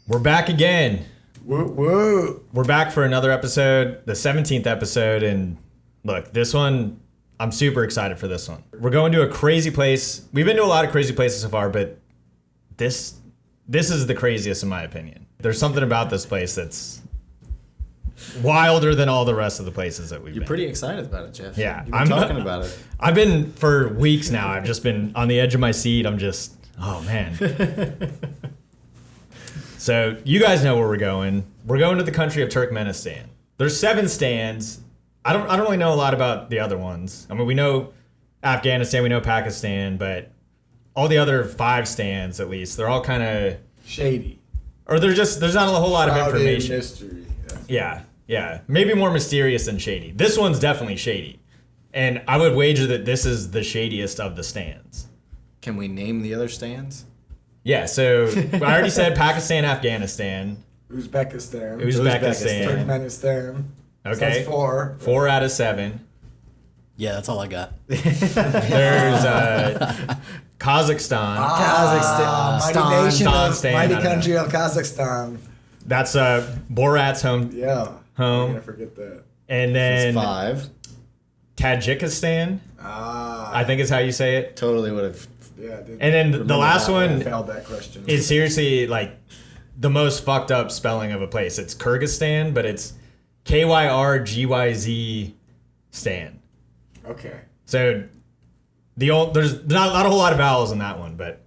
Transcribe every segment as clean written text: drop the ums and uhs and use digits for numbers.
We're back again. Woo woo. We're back for another episode, the 17th episode, and look, this one, I'm super excited for this one. We're going to a crazy place. We've been to a lot of crazy places so far, but this is the craziest in my opinion. There's something about this place that's wilder than all the rest of the places that we've been. You're pretty excited about it, Jeff. Yeah. You've been talking about it. I've been for weeks now. I've just been on the edge of my seat. I'm just, oh man. So you guys know where we're going. We're going to the country of Turkmenistan. There's 7 stands. I don't really know a lot about the other ones. I mean, we know Afghanistan, we know Pakistan, but all the other 5 stands, at least, they're all kind of shady. Or there's not a whole lot of information. Mystery. Yeah. Maybe more mysterious than shady. This one's definitely shady. And I would wager that this is the shadiest of the stands. Can we name the other stands? Yeah, so I already said Pakistan, Afghanistan. Uzbekistan. Turkmenistan. Okay. So that's 4. 4 out of 7. Yeah, that's all I got. There's Kazakhstan. Mighty country of Kazakhstan. That's Borat's home. Yeah. Home. I forget that. And then That's 5. Tajikistan. I think is how you say it. Totally would have. Yeah. And then the last one failed that question. is seriously like the most fucked up spelling of a place. It's Kyrgyzstan, but it's Kyrgyz Stan. Okay. So there's not a whole lot of vowels in that one, but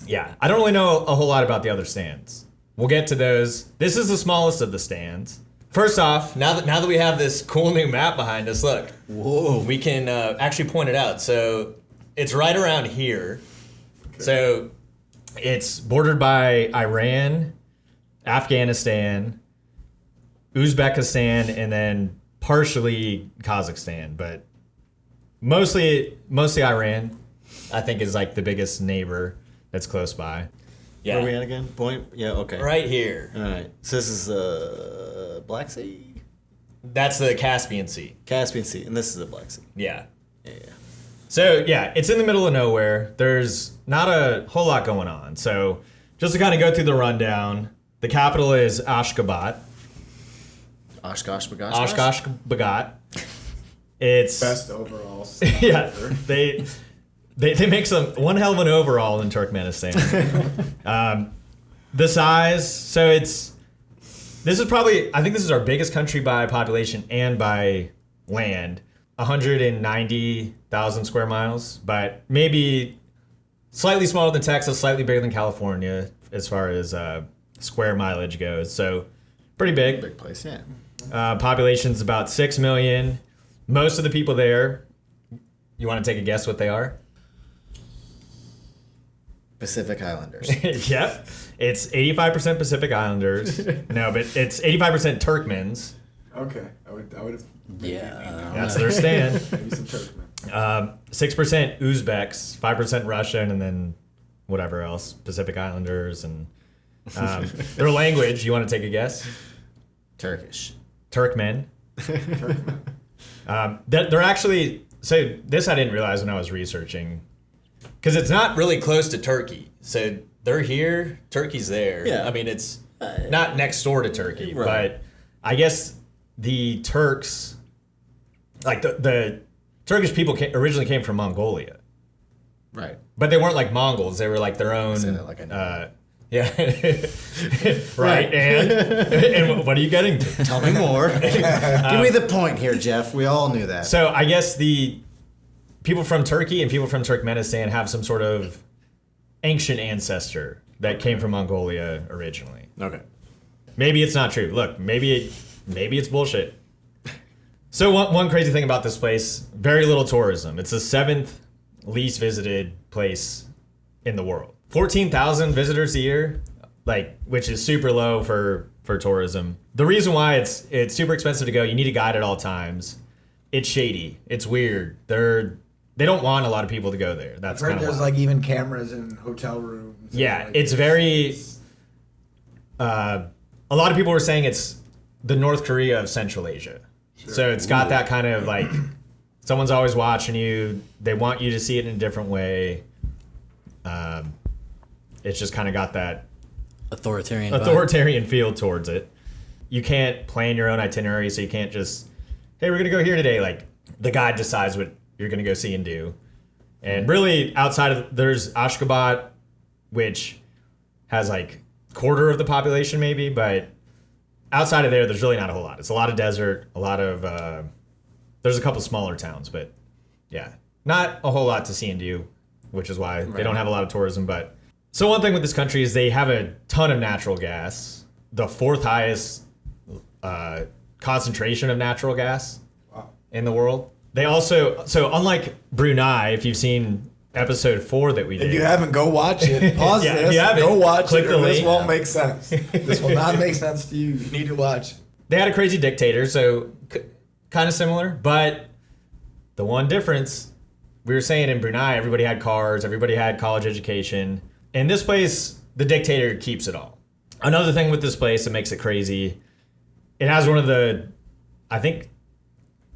yeah, I don't really know a whole lot about the other stands. We'll get to those. This is the smallest of the stands. First off, now that we have this cool new map behind us, look. Whoa. We can actually point it out. So it's right around here. Okay. So it's bordered by Iran, Afghanistan, Uzbekistan, and then partially Kazakhstan, but mostly Iran, I think, is like the biggest neighbor that's close by. Yeah. Where are we at again? Point? Yeah, okay. Right here. All right. So this is the Black Sea? That's the Caspian Sea. Caspian Sea. And this is the Black Sea. Yeah. Yeah. So, yeah, it's in the middle of nowhere. There's not a whole lot going on. So, just to kind of go through the rundown, the capital is Ashgabat. Ashgabat. It's best overall. Yeah. They make one hell of an overall in Turkmenistan. The size, so I think this is our biggest country by population and by land. 190,000 square miles, but maybe slightly smaller than Texas, slightly bigger than California as far as square mileage goes. So pretty big. Big place, yeah. Population's about 6 million. Most of the people there, you want to take a guess what they are? Pacific Islanders. Yep. It's 85% Pacific Islanders. No, but it's 85% Turkmens. Okay. I would have. Yeah. That's their stand. Maybe some Turkmen. 6% Uzbeks, 5% Russian, and then whatever else. Pacific Islanders and their language. You want to take a guess? Turkish. Turkmen. They're actually, so this I didn't realize when I was researching, because it's not really close to Turkey. So they're here, Turkey's there. Yeah. I mean, it's not next door to Turkey, right. But I guess the Turks, like the Turkish people originally came from Mongolia. Right. But they weren't like Mongols. They were like their own. Say that like I know. Yeah. Right. And what are you getting to? Tell me more. Give me the point here, Jeff. We all knew that. So I guess the people from Turkey and people from Turkmenistan have some sort of ancient ancestor that came from Mongolia originally. Okay. Maybe it's not true. Look, maybe it's bullshit. So one crazy thing about this place, very little tourism. It's the 7th least visited place in the world. 14,000 visitors a year, which is super low for tourism. The reason why it's super expensive to go, you need a guide at all times. It's shady. It's weird. They don't want a lot of people to go there. That's kind of there's like even cameras in hotel rooms. Yeah, it's very. A lot of people were saying it's the North Korea of Central Asia. Sure. So it's got that kind of like someone's always watching you. They want you to see it in a different way. It's just kind of got that Authoritarian. vibe. authoritarian feel towards it. You can't plan your own itinerary, so you can't just, hey, we're gonna go here today. Like the guide decides what you're gonna go see and do. And really, outside of there's Ashgabat, which has like quarter of the population maybe, but outside of there's really not a whole lot. It's a lot of desert, a lot of there's a couple smaller towns, but yeah, not a whole lot to see and do, which is why they don't have a lot of tourism. But so one thing with this country is they have a ton of natural gas, the fourth highest concentration of natural gas in the world. They also, so unlike Brunei, if you've seen episode 4 that we did. If you haven't, go watch it. Pause Yeah, if this. you haven't, Go watch click it. the Or this link. won't make sense. This will not make sense to you. You need to watch. They had a crazy dictator, so kind of similar, but the one difference, we were saying in Brunei, everybody had cars, everybody had college education. In this place, the dictator keeps it all. Another thing with this place that makes it crazy, it has one of the, I think,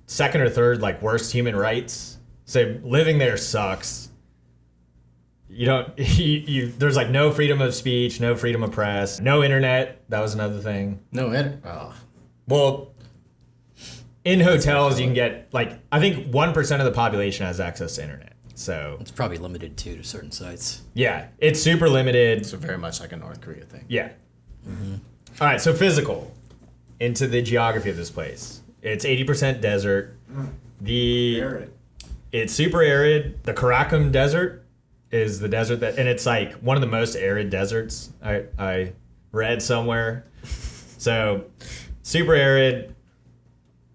second or third like worst human rights. So living there sucks. You don't, there's like no freedom of speech, no freedom of press, no internet. That was another thing. No, oh. Well, in hotels, you can get, like, I think 1% of the population has access to internet. So, It's probably limited to certain sites. yeah, it's super limited. So very much like a North Korea thing. Yeah. All right, so physical. Into the geography of this place. It's 80% desert. Arid. It's super arid. The Karakum Desert is the desert that, and it's like one of the most arid deserts I read somewhere. So, super arid,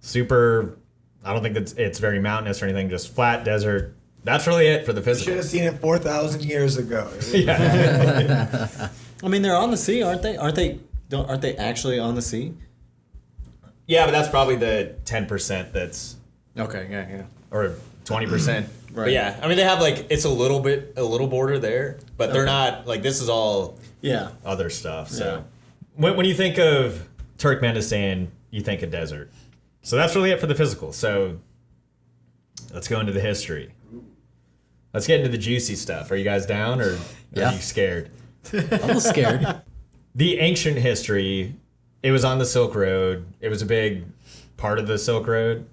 super, I don't think it's very mountainous or anything, just flat desert. That's really it for the You physical. should have seen it 4,000 years ago. Yeah. I mean, they're on the sea, aren't they? Aren't they actually on the sea? Yeah, but that's probably the 10% that's, Okay, yeah. or 20%. But Right. yeah, I mean, they have like, it's a little border there, but they're not, like, this is all Yeah. other stuff. So Yeah. when you think of Turkmenistan, you think of desert. So that's really it for the physical. So let's go into the history. Let's get into the juicy stuff. Are you guys down or Yeah. are you scared? I'm a little scared. The ancient history, it was on the Silk Road. It was a big part of the Silk Road.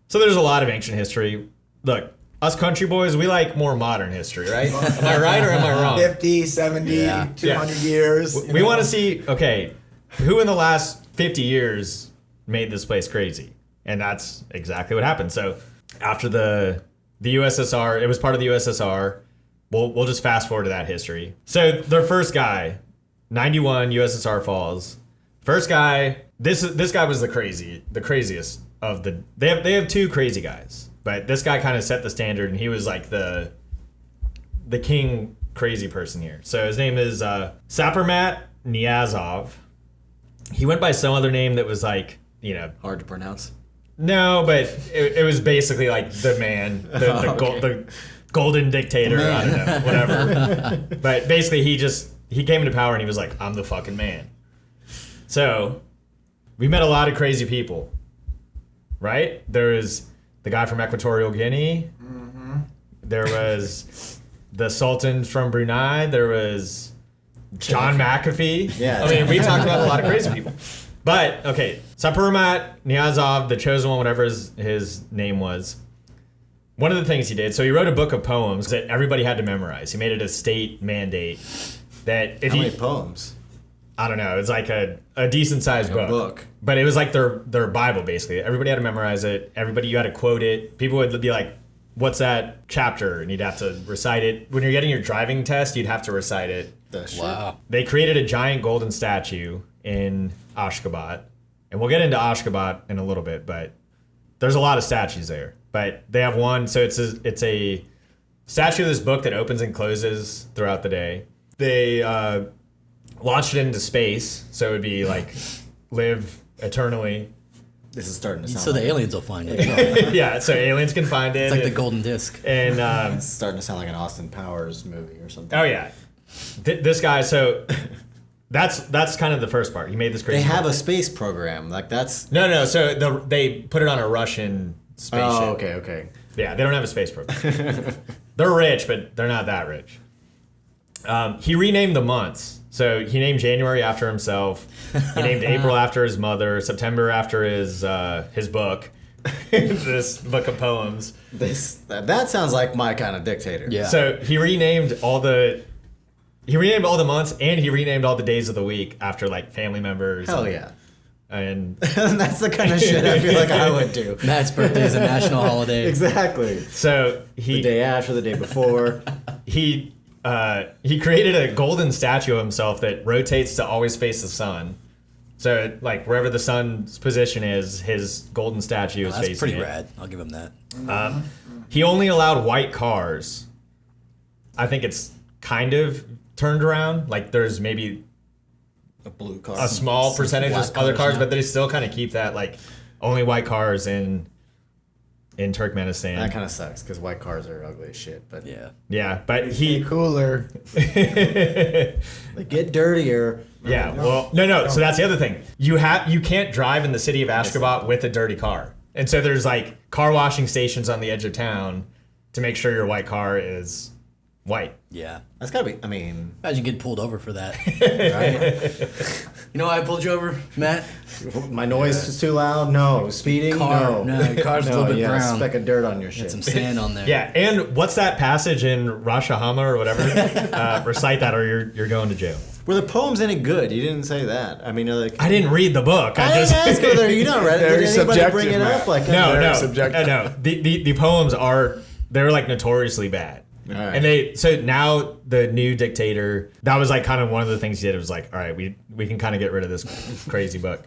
So there's a lot of ancient history. Look, us country boys, we like more modern history, right? Am I right or am I wrong? 50, 70, Yeah. 200 years. We want to see, okay, who in the last 50 years made this place crazy? And that's exactly what happened. So after the USSR, it was part of the USSR. We'll just fast forward to that history. So their first guy, 91, USSR falls. First guy, this guy was the craziest of the. They have two crazy guys, but this guy kind of set the standard, and he was like the king crazy person here. So his name is Saparmat Niazov. He went by some other name that was like, Hard to pronounce. no, but it was basically like the man, the golden dictator. I don't know, whatever. But basically, he came into power and he was like, I'm the fucking man. So we met a lot of crazy people, right? There was the guy from Equatorial Guinea. Mm-hmm. There was the Sultan from Brunei. There was John McAfee. Yeah. I mean, we talked about a lot of crazy people. But, okay, Saparmat Niazov, the chosen one, whatever his name was, one of the things he did, so he wrote a book of poems that everybody had to memorize. He made it a state mandate that if How you... many poems? I don't know. It's like a decent sized book. But it was like their Bible, basically. Everybody had to memorize it. You had to quote it. People would be like, what's that chapter? And you'd have to recite it. When you're getting your driving test, you'd have to recite it. Wow. They created a giant golden statue in Ashgabat. And we'll get into Ashgabat in a little bit, but there's a lot of statues there. But they have one, so it's a statue of this book that opens and closes throughout the day. They launched it into space, so it would be like live eternally. This is starting to sound So the like, aliens will find it. Yeah, so aliens can find it. It's like the and, golden disc. And it's starting to sound like an Austin Powers movie or something. oh yeah, this guy. So that's kind of the first part. He made this crazy. They have book. a space program. Like that's No. So they put it on a Russian spaceship. Oh, okay. Yeah, they don't have a space program. They're rich, but they're not that rich. He renamed the months. So he named January after himself. He named April after his mother. September after his book, this book of poems. That sounds like my kind of dictator. Yeah. So he renamed all the months, and he renamed all the days of the week after like family members. Hell yeah. And That's the kind of shit I feel like I would do. Matt's birthday is a national holiday. Exactly. so The day after, the day before. he created a golden statue of himself that rotates to always face the sun. So like wherever the sun's position is, his golden statue is That's facing pretty it. rad. I'll give him that. He only allowed white cars. I think it's kind of turned around. Like there's maybe A blue car. a small percentage black of other cars cars, now. but they still kind of keep that like only white cars in Turkmenistan. That kind of sucks because white cars are ugly as shit. But Yeah. Yeah, but He he cooler. they get dirtier. yeah, well, no. So that's the other thing. You can't drive in the city of Ashgabat with a dirty car, and so there's like car washing stations on the edge of town to make sure your white car is white. Yeah. That's gotta be. I mean, Imagine getting pulled over for that. Right? You know why I pulled you over, Matt? my noise is too loud. No, speeding. Car. No, your car's a little bit yeah, brown. speck of dirt on your Got shit. some sand on there. Yeah, and what's that passage in Rosh Hashanah or whatever? Recite that, or you're going to jail. Were the poems any good? You didn't say that. I mean, like I didn't read the book. I didn't ask whether you know read it. Very Did anybody bring it subjective, up? Like No, Very no, subjective. no. The poems they're like notoriously bad. All right. And so now the new dictator, that was like kind of one of the things he did. It was like, all right, we can kind of get rid of this crazy book.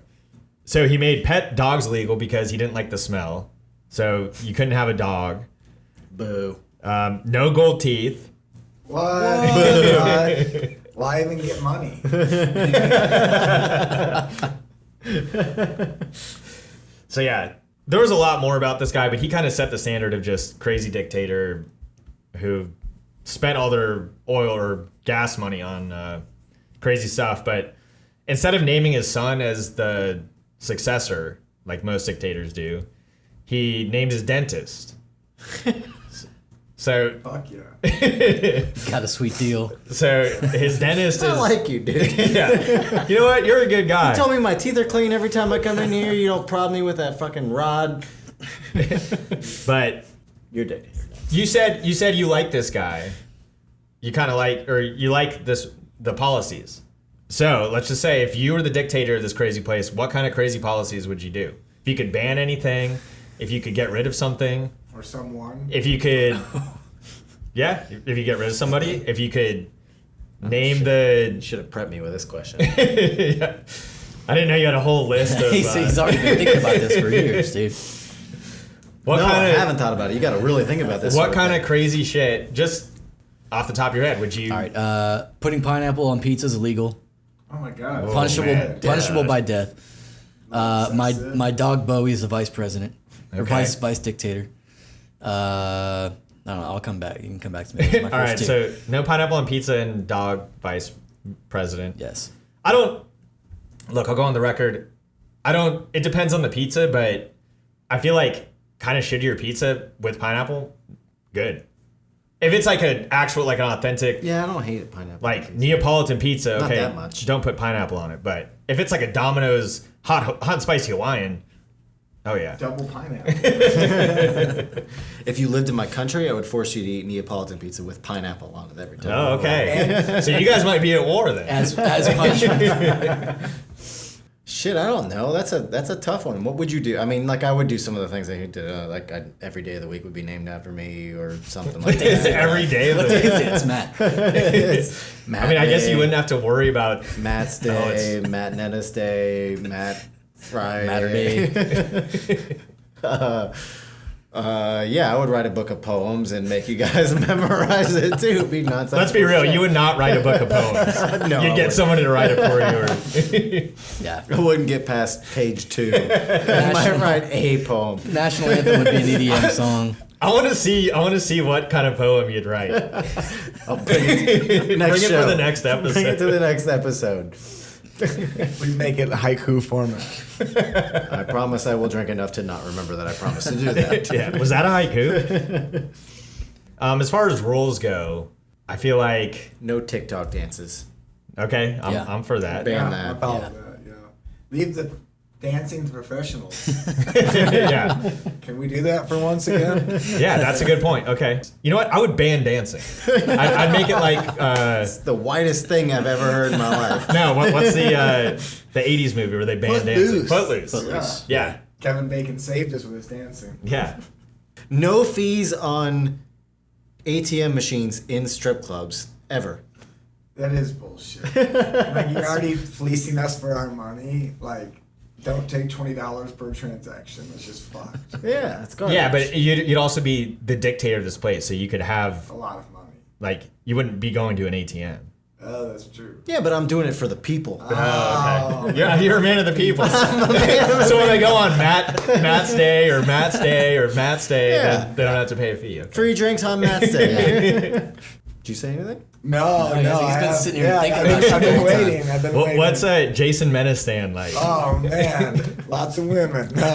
So he made pet dogs legal because he didn't like the smell. So you couldn't have a dog. Boo. No gold teeth. What? What? Why even get money? So yeah, there was a lot more about this guy, but he kind of set the standard of just crazy dictator who spent all their oil or gas money on crazy stuff. But instead of naming his son as the successor, like most dictators do, he named his dentist. So, Fuck yeah. Got a sweet deal. so his dentist I is like you, dude. yeah. You know what? You're a good guy. Tell me my teeth are clean every time I come in here. You don't prod me with that fucking rod. But You're dictator. you said you like this guy. You kind of like, or you like the policies. So let's just say if you were the dictator of this crazy place, what kind of crazy policies would you do? If you could ban anything, if you could get rid of something, Or someone. if you could, yeah, if you get rid of somebody, if you could name You the, should have prepped me with this question. yeah. I didn't know you had a whole list of. He's already been thinking about this for years, dude. What no, I kind of haven't thought about it. You got to really think about this. what kind of crazy shit? Just off the top of your head, would you? All right. Putting pineapple on pizza is illegal. Oh my god. Whoa, Punishable. man. Punishable by death. My dog Bowie is the vice president or Okay. vice dictator. I don't know. I'll come back. You can come back to me. Those are my All right, first two. so no pineapple on pizza and dog vice president. Yes. I don't look. I'll go on the record. I don't. It depends on the pizza, but I feel like kind of shittier pizza with pineapple, good. If it's like an actual, like an authentic, Yeah, I don't hate pineapple. like Neapolitan pizza, Not okay, that much. don't put pineapple on it. But if it's like a Domino's hot and spicy Hawaiian, oh yeah. Double pineapple. If you lived in my country, I would force you to eat Neapolitan pizza with pineapple on it every time. Oh, okay. So you guys might be at war then. As punishment. Shit, I don't know. That's a tough one. What would you do? I mean, like I would do some of the things that he did. Like every day of the week would be named after me or something like It's that. every day of the week. It's Matt. It's Matt I mean, I guess Day, you wouldn't have to worry about. Matt's No, Day, it's- Matt Nettis Day, Matt Friday. Matterday. Yeah, I would write a book of poems and make you guys memorize it too. It'd be nonsense. Let's be real. You would not write a book of poems. No, I You'd get wouldn't. someone to write it for you. Or Yeah. I wouldn't get past page 2. I might write a poem. National anthem would be an EDM song. I want to see what kind of poem you'd write. I'll bring it to next Bring it show. for the next episode. Bring it to the next episode. We make it haiku format. I promise I will drink enough to not remember that I promised to do that. Yeah, was that a haiku? As far as rules go, I feel like No TikTok dances. Okay, Yeah. I'm for that. Ban Yeah, that. I follow that. Yeah. Leave the dancing to professionals. Yeah, Can we do that for once again? yeah, that's a good point. Okay, you know what? I would ban dancing. I'd make it like It's the whitest thing I've ever heard in my life. no. What's the '80s movie where they banned dancing? Footloose. Footloose. Yeah. Yeah, Kevin Bacon saved us with his dancing. yeah. No fees on ATM machines in strip clubs ever. That is bullshit. Like, you're already fleecing us for our money. Like, don't take $20 per transaction. It's just fucked. Yeah, that's garbage. Yeah, but you'd also be the dictator of this place, so you could have A lot of money. like you wouldn't be going to an ATM. Oh, that's true. Yeah, but I'm doing it for the people. Oh, okay. You're a man of the people. So when they go on Matt's Day or Matt's Day or Matt's Day, Yeah. then they don't have to pay a fee. Okay. Free drinks on Matt's Day. Did you say anything? No, he's I been have- sitting here yeah, thinking I've about been, I've been it. waiting. I've been waiting. What's Jason Menistan like? Oh man, lots of women. No,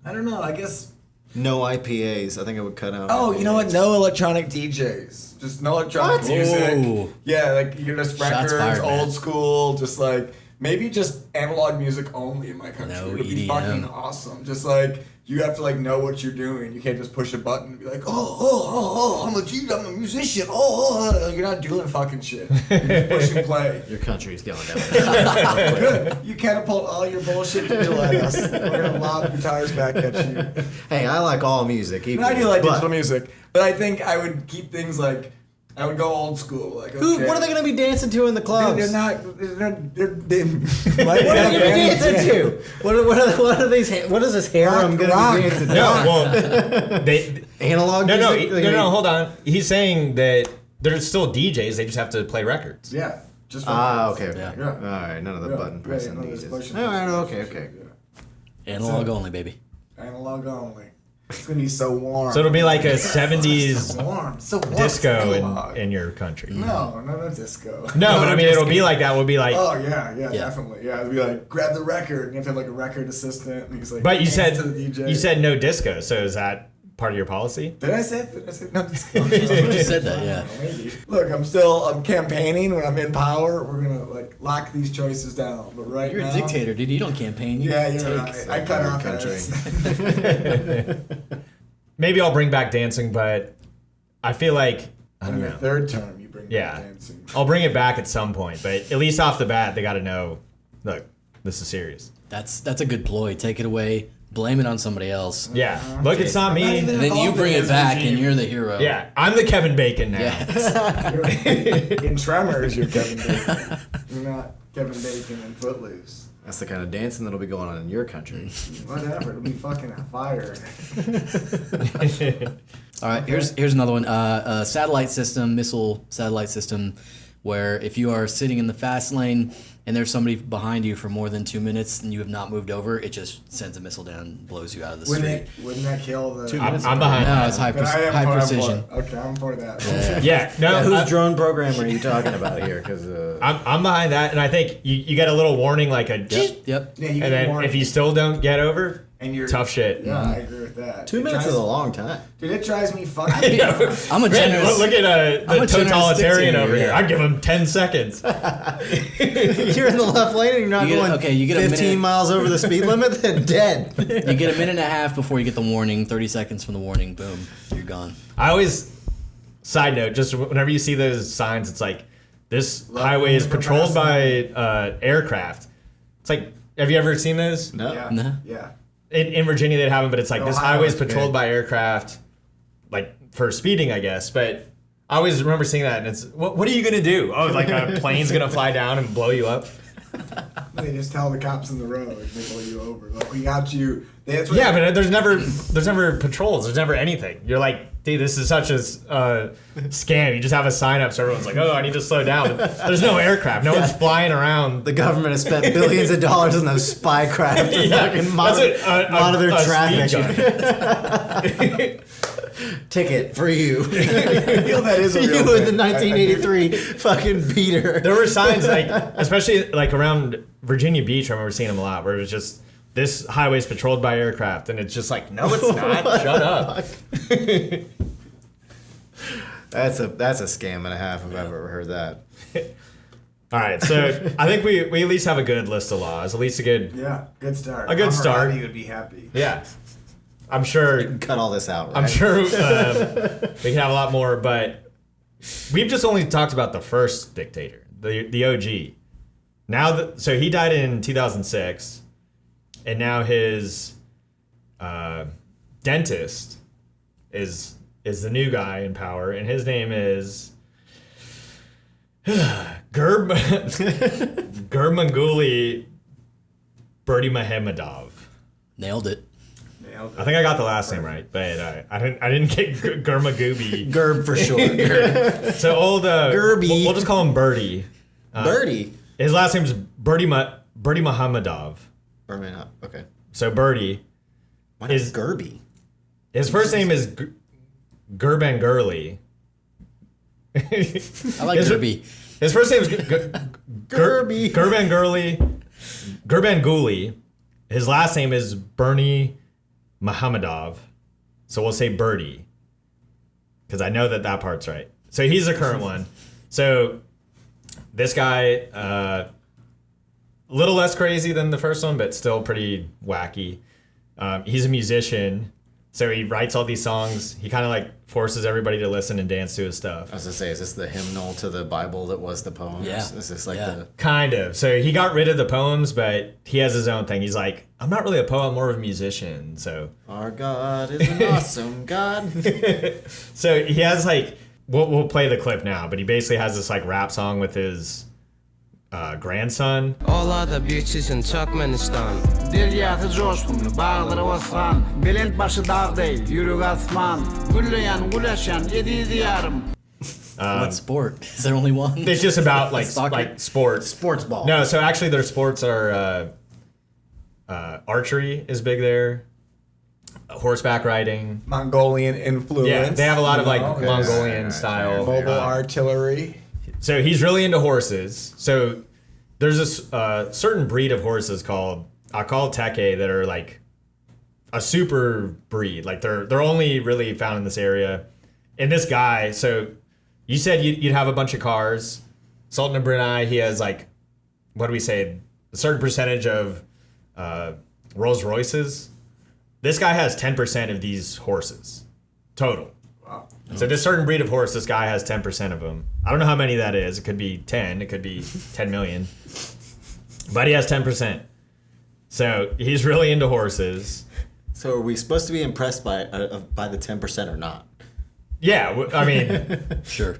I don't know. I guess. No IPAs. I think I would cut out. Oh, you know what? No electronic DJs. Just no electronic What? music. Ooh. Yeah, like you're just Shots records, fired, man. old school. Just like maybe just analog music only in my country. No It would be EDM. fucking awesome. Just like you have to like know what you're doing. You can't just push a button and be like, I'm a musician. You're not doing fucking shit. You're just pushing play. Your country's going down. Good. You catapult all your bullshit to at us. We're gonna lob guitars back at you. Hey, I like all music. And I do like but digital music, but I think I would keep things like I would go old school. Like, Who? okay. What are they going to be dancing to in the clubs? They're not. They What are they dancing to? What are these? What is this harem going Rock. to be dancing to? No, well, they Analog no, music? no. Hold on. He's saying that they're still DJs. They just have to play records. Yeah. Just Okay. Yeah. Yeah. All right, none of the button pressing none of this DJs. pushing. All right, okay. Analog only, baby. Analog only. It's gonna be so warm. So it'll be like a '70s so warm. So warm. disco Analog. in your country. No disco. No, but I mean it'll be like that. We'll be like. Oh yeah, definitely. Yeah, it'd be like grab the record. And you have to have like a record assistant. And he's like. But you hands said to the DJ. you said no disco. So is that part of your policy? Did I say no disco? You just said that, yeah. Maybe. Look, I'm campaigning. When I'm in power, we're gonna like lock these choices down. But right You're now, a dictator, dude. You don't campaign. You Yeah, you're take. right. I cut off country. heads. Maybe I'll bring back dancing, but I feel like I don't In your know. third term, you bring Yeah. back dancing. I'll bring it back at some point, but at least off the bat, they got to know. Look, this is serious. That's a good ploy. Take it away, blame it on somebody else, Yeah. Look, it's not I'm not me. even- and then you bring it back, and you're the hero. Yeah, I'm the Kevin Bacon now. Yeah. In Tremors, you're Kevin Bacon. You're not Kevin Bacon in Footloose. That's the kind of dancing that'll be going on in your country. Whatever, it'll be fucking on fire. All right, here's another one. A satellite system, missile satellite system, where if you are sitting in the fast lane and there's somebody behind you for more than 2 minutes and you have not moved over, it just sends a missile down and blows you out of the street. Wouldn't that kill the... I'm behind. No, that. it's high, But I am high for- I'm for precision. it. Okay, I'm for that. Yeah, no, Whose drone program are you talking about here? Because I'm behind that, and I think you get a little warning, like a, Yep. Yeah, you and get then warned. if you still don't get over, and you're tough shit. Yeah, I agree with that. 2 minutes is a long time. Dude, it drives me fucking. I'm a Man, generous. look at I'm the a generous totalitarian dictator, over here. yeah. I'd give him 10 seconds. You're in the left lane and you're not You get- going okay, you get a 15 minute. miles over the speed limit, then dead. You get a minute and a half before you get the warning. 30 seconds from the warning, boom, you're gone. I always, side note, just whenever you see those signs, it's like, this highway is patrolled by aircraft. It's like, have you ever seen those? No. Yeah. No. Yeah. In Virginia, they'd have them, but it's like, this Ohio highway is is patrolled big. by aircraft, like, for speeding, I guess. But I always remember seeing that, and it's, what are you going to do? Oh, like a plane's going to fly down and blow you up? They just tell the cops in the road they pull you over. Like, we got you. That's what Yeah, but there's never patrols. There's never anything. You're like, dude, this is such a scam. You just have a sign up so everyone's like, oh, I need to slow down. There's no aircraft. No one's flying around. The government has spent billions of dollars on those spy craft to Yeah, fucking that's monitor a traffic. speed gun. Ticket for you. I feel that is a real You in the thing. 1983 fucking beater. There were signs, like, especially like around Virginia Beach, I remember seeing them a lot, where it was just, this highway is patrolled by aircraft. And it's just like, no, it's not. Shut up. That's a scam and a half if I've ever heard that. All right, so I think we at least have a good list of laws. At least a good good start. A good start. Hammurabi would be happy. yeah. I'm sure. Cut all this out. Right? I'm sure we can have a lot more, but we've just only talked about the first dictator, the OG. Now, so he died in 2006, and now his dentist is the new guy in power, and his name is Gurbanguly Berdimuhamedov. Nailed it. I think I got the last name right, but I didn't get Gurmagooby. Gerb for sure. So old Gerby. We'll just call him Birdie. Birdie. His last name's Berdimuhamedov. Okay. So Birdie. Why is Gerby? His first name is Gurbanguly. I like Gerby. His first name is Gerby. Gurbanguly. His last name is Bernie Muhammadov. So we'll say Birdie. Because I know that part's right. So he's the current one. So this guy, a little less crazy than the first one, but still pretty wacky. He's a musician. So he writes all these songs. He kind of like forces everybody to listen and dance to his stuff. I was gonna say, is this the hymnal to the Bible that was the poems? Yeah. Is this like the Kind of. So he got rid of the poems, but he has his own thing. He's like, I'm not really a poet, I'm more of a musician. So Our God is an awesome God. so he has like, we'll play the clip now, but he basically has this like rap song with his grandson. All other beaches in Turkmenistan. Deryatı coşkun, bağları osman, belent başı dağ değil, yürü asman, gülleyen, güleşen, yedi diyarım. What sport? Is there only one? It's just about like Soccer? like sports. Sports ball. No, so actually their sports are archery is big there, horseback riding. Mongolian influence. Yeah, they have a lot of like Okay. Mongolian style. Mobile artillery. So he's really into horses. So there's this certain breed of horses called Akal Teke that are like a super breed. Like they're only really found in this area. And this guy, so you said you'd have a bunch of cars. Sultan of Brunei, he has like, what do we say, a certain percentage of Rolls Royces. This guy has 10% of these horses total. Wow. So this certain breed of horse, this guy has 10% of them. I don't know how many that is. It could be 10. It could be 10 million. But he has 10%. So he's really into horses. So are we supposed to be impressed by the 10% or not? Yeah, I mean, Sure.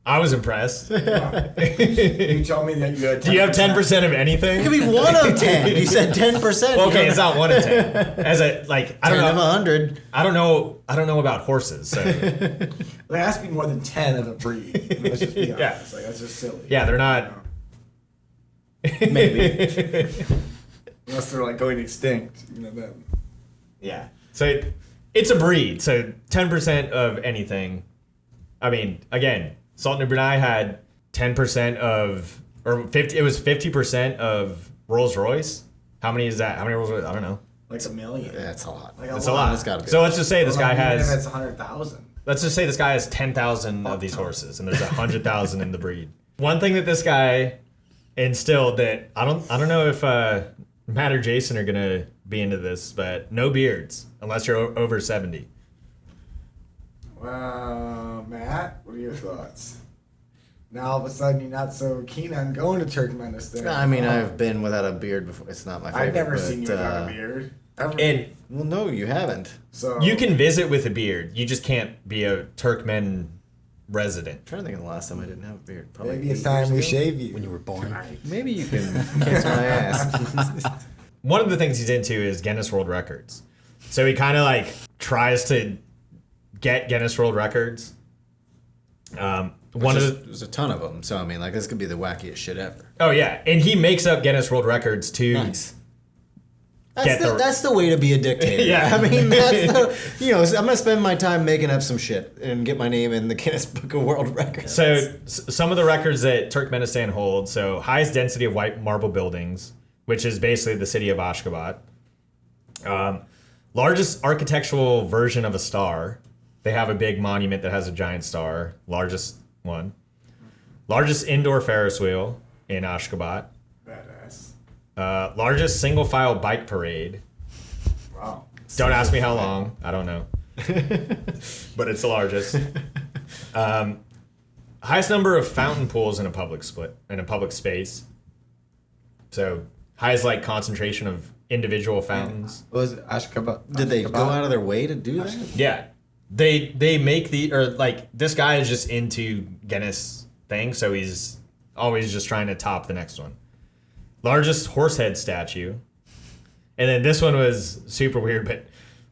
I was impressed. You told me that you had 10%. Do you have 10% of anything? It could be 1 of 10. You said 10%. Well, okay, it's not 1 of 10. As a like, I don't 10 of know. 100. I don't know about horses. So There has to be more than 10 of a breed. I mean, let's just be honest. Yeah. Like, that's just silly. yeah, they're not. Maybe. Unless they're like going extinct. You know that. Yeah. So it's a breed. So 10% of anything. I mean, again, Sultan of Brunei had 10% of, or 50. It was 50% of Rolls Royce. How many is that? How many Rolls Royce? I don't know. Like a million. That's a lot. Like It's a lot. That's gotta be. So let's just say this guy Even if has. it's 100,000. Let's just say this guy has 10,000 of these horses, and there's 100,000 in the breed. One thing that this guy instilled that I don't know if Matt or Jason are gonna be into this, but no beards unless you're over 70. Matt, what are your thoughts? Now all of a sudden you're not so keen on going to Turkmenistan. I mean, I've been without a beard before. It's not my favorite. I've never but, seen you without a beard. Ever. And Well, no, you haven't. So you can visit with a beard. You just can't be a Turkmen resident. I'm trying to think of the last time I didn't have a beard. Probably maybe it's 8 time we years ago. shave you. When you were born. Maybe you can kiss my ass. One of the things he's into is Guinness World Records. So he kind of like tries to get Guinness World Records. There's a ton of them, so I mean, like, this could be the wackiest shit ever. Oh yeah, and he makes up Guinness World Records to Nice. Get That's the way to be a dictator. Yeah. I mean, that's the, I'm gonna spend my time making up some shit and get my name in the Guinness Book of World Records. So some of the records that Turkmenistan holds, so highest density of white marble buildings, which is basically the city of Ashgabat. Largest architectural version of a star. They have a big monument that has a giant star, largest one. Largest indoor Ferris wheel in Ashgabat. Badass. Largest single file bike parade. Wow. Don't ask me how long. I don't know. But it's the largest. Highest number of fountain pools in a public space. So highest like concentration of individual fountains. What was it? Ashgabat? Did they go out of their way to do that? Yeah. They make this guy is just into Guinness thing, so he's always just trying to top the next one. Largest horsehead statue. And then this one was super weird, but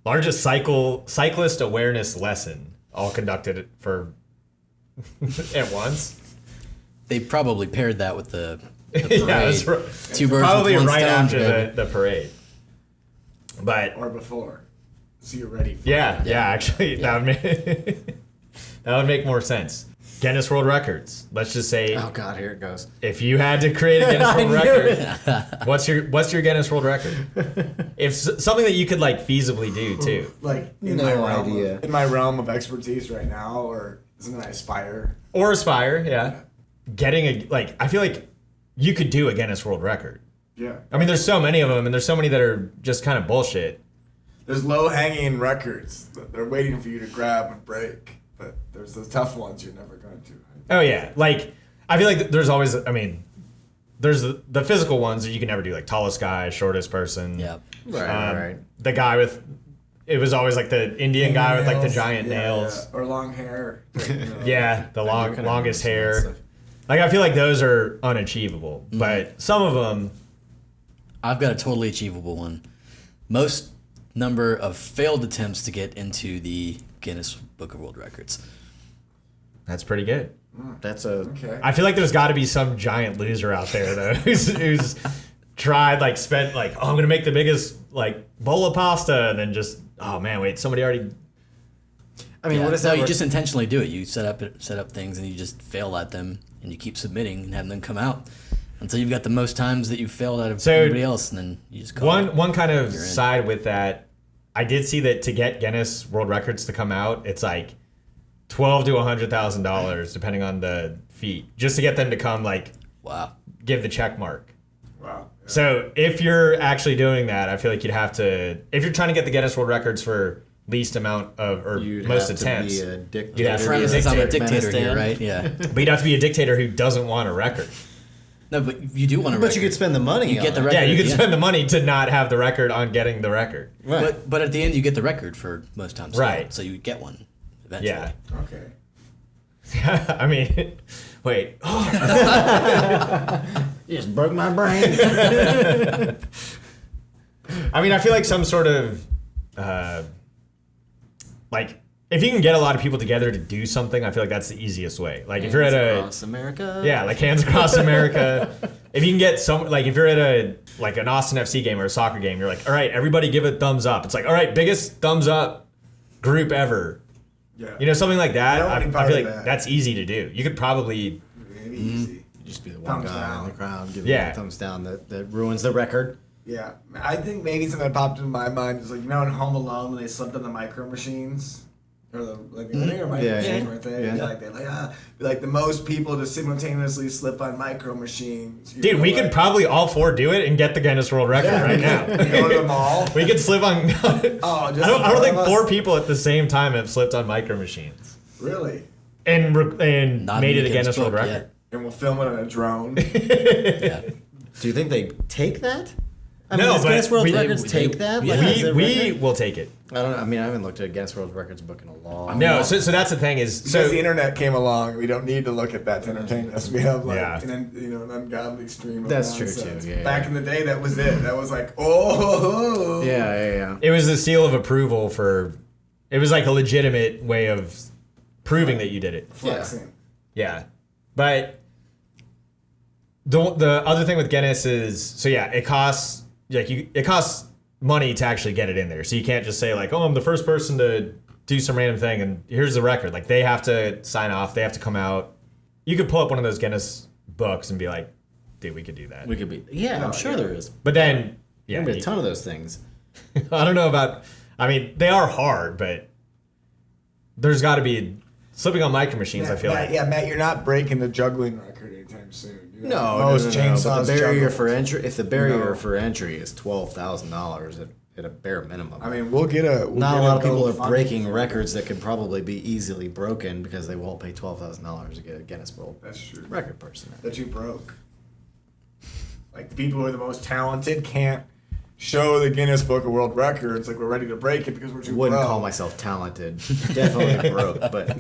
largest cyclist awareness lesson, all conducted for at once. They probably paired that with the parade. Yeah, it's Two birds probably with one right stone, after baby. the parade. But Or before. So you're ready for yeah, actually that would make more sense. Guinness World Records. Let's just say, Oh God, here it goes. if you had to create a Guinness World Record, what's your Guinness World Record? If something that you could like feasibly do too. Like in No my realm idea. in my realm of expertise right now, or something I aspire. Or aspire, yeah. Getting I feel like you could do a Guinness World Record. Yeah. I mean, there's so many of them, and there's so many that are just kind of bullshit. There's low hanging records that they're waiting for you to grab and break, but there's the tough ones you're never going to. Oh yeah, like I feel like there's always. I mean, there's the physical ones that you can never do, like tallest guy, shortest person. Yeah. Right. The guy with. It was always like the Indian guy with like the Nails, giant yeah, nails. yeah. Or long hair. Yeah, the longest hair. Stuff. Like I feel like those are unachievable, but some of them. I've got a totally achievable one. Most number of failed attempts to get into the Guinness Book of World Records. That's pretty good. That's a Okay. I feel like there's got to be some giant loser out there though who's tried spent I'm gonna make the biggest bowl of pasta and then just oh man wait somebody already. I mean, Yeah. what is No, that? you just intentionally do it. You set up things and you just fail at them and you keep submitting and having them come out until you've got the most times that you've failed out of So, everybody else, and then you just call it. One kind of You're in. side with that, I did see that to get Guinness World Records to come out, it's like $12,000 to $100,000 depending on the feat, just to get them to come Wow. give the check mark. Wow. So if you're actually doing that, I feel like you'd have to, if you're trying to get the Guinness World Records for least amount of or You'd most have attempts, to be a dictator. You'd have to be a Premise is I'm a dictator. dictator here, Turkmenistan. right? Yeah. but you'd have to be a dictator who doesn't want a record. No, but you do want a But record. you could spend the money. You get the on it. record. Yeah, you could Yeah. spend the money to not have the record on getting the record. Right. But at the end, you get the record for most times. Right. So you get one eventually. Yeah. Okay. I mean, wait. You just broke my brain. I mean, I feel like some sort of, if you can get a lot of people together to do something, I feel like that's the easiest way. Like if you're at a, Across America. yeah, like Hands Across America. If you can get if you're at an Austin FC game or a soccer game, you're like, all right, everybody give a thumbs up. It's like, all right, biggest thumbs up group ever. Yeah. Something like that. I I don't feel buy like that. that's easy to do. You could probably, Maybe easy. Just be the one Thumbs guy down. in the crowd giving Yeah. a thumbs down that ruins the record. Yeah. I think maybe something that popped into my mind is in Home Alone when they slept on the micro machines. Or the micro Yeah, machines, yeah. weren't they? Yeah. Be the most people to simultaneously slip on micro machines. dude, we could probably all four do it and get the Guinness World Record right now. go to the mall. We could slip on. Oh, just I don't think of us? 4 people at the same time have slipped on micro machines Really? and Not made in it a Guinness World book, Record. And we'll film it on a drone. Yeah. Do you think they take that? I No, mean, does but Guinness World we- Records we- take that? yeah. Like, as a We record? will take it. I don't know. I mean, I haven't looked at a Guinness World Records book in a long. No, so that's the thing is Because so the internet came along, we don't need to look at that to entertain us. We have Yeah. an ungodly stream of That's true, nonsense. too, yeah, Back yeah. in the day, that was it. That was like, oh. Yeah. it was the seal of approval for. It was like a legitimate way of proving that you did it. Flexing. Yeah, but the other thing with Guinness is it costs it costs money to actually get it in there. So you can't just say oh, I'm the first person to do some random thing and here's the record. Like they have to sign off. They have to come out. You could pull up one of those Guinness books and be like, dude, we could do that. We could be. Yeah, I'm sure there is. But then There'll be a ton of those things. I don't know about. I mean, they are hard, but there's got to be slipping on micro machines. I feel Matt, like. Yeah, Matt, you're not breaking the juggling record anytime soon. You know, No, most But chainsaws the barrier juggle. for entry, if the barrier No. for entry is $12,000 at a bare minimum. I mean, we'll get a. Not a lot of people are breaking records that could probably be easily broken because they won't pay $12,000 to get a Guinness World That's true. Record person. That you broke. Like the people who are the most talented can't show the Guinness Book of World Records. Like we're ready to break it because we're too. Wouldn't pro. call myself talented. Definitely broke, but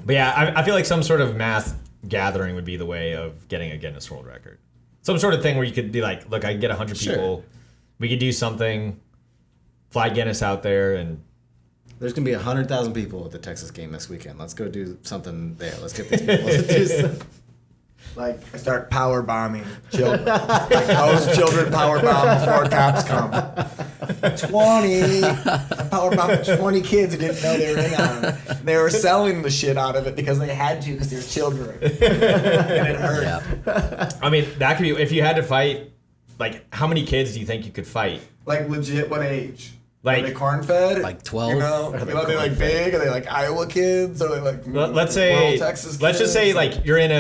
yeah, I feel like some sort of mass gathering would be the way of getting a Guinness World Record. Some sort of thing where you could be like, look, I can get 100 Sure. people. We could do something. Fly Guinness out there and. there's gonna be 100,000 people at the Texas game this weekend. Let's go do something there. Let's get these people to do something. Like I start power bombing children. Like those children power bomb before cops come. 20. I power bombed 20 kids who didn't know they were in on it. They were selling the shit out of it because they had to because they're children. And it hurt. Yeah. I mean, that could be if you had to fight. Like, how many kids do you think you could fight? Like legit, what age? Like- are they corn fed? Like 12? You know, are they like big? Are they like Iowa kids? Are they like Let's say. rural Texas Let's just say kids? like you're in